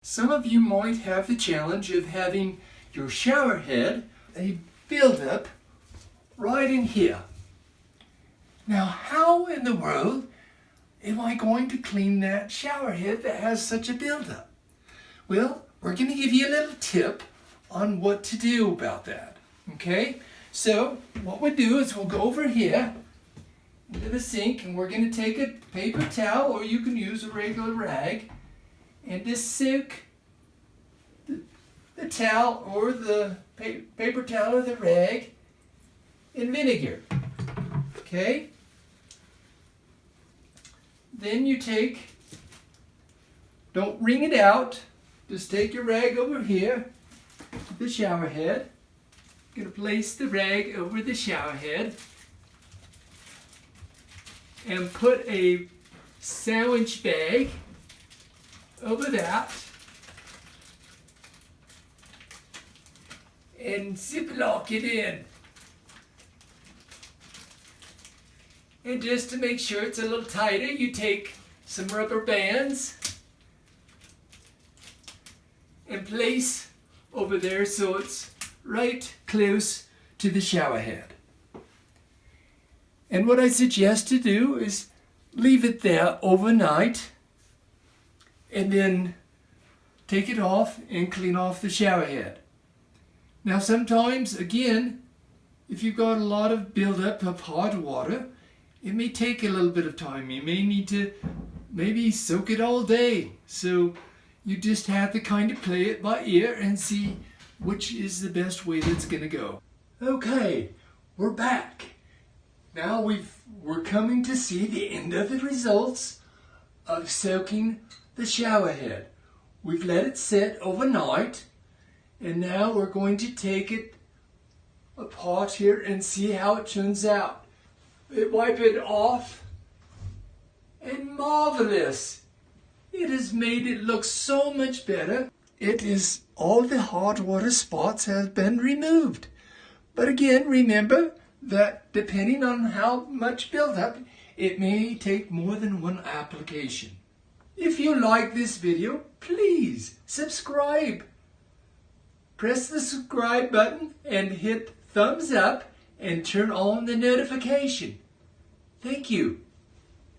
Some of you might have the challenge of having your shower head, a buildup, right in here. Now, how in the world am I going to clean that shower head that has such a buildup? Well, we're going to give you a little tip on what to do about that. Okay? So, what we'll do is we'll go over here into the sink and we're going to take a paper towel, or you can use a regular rag, and just soak the towel or the paper towel or the rag in vinegar. Okay? Then you don't wring it out, just take your rag over here, the shower head. You're going to place the rag over the shower head and put a sandwich bag over that and ziplock it in. And just to make sure it's a little tighter, you take some rubber bands and place over there so it's right close to the shower head. And what I suggest to do is leave it there overnight and then take it off and clean off the shower head. Now sometimes, again, if you've got a lot of buildup of hot water, it may take a little bit of time. You may need to maybe soak it all day. So you just have to kind of play it by ear and see which is the best way that's going to go. Okay, we're back. Now we're coming to see the end of the results of soaking the shower head. We've let it sit overnight, and now we're going to take it apart here and see how it turns out. Wipe it off, and marvelous! It has made it look so much better. All the hot water spots have been removed. But again, remember that depending on how much buildup, it may take more than one application. If you like this video, please subscribe. Press the subscribe button and hit thumbs up and turn on the notification. Thank you.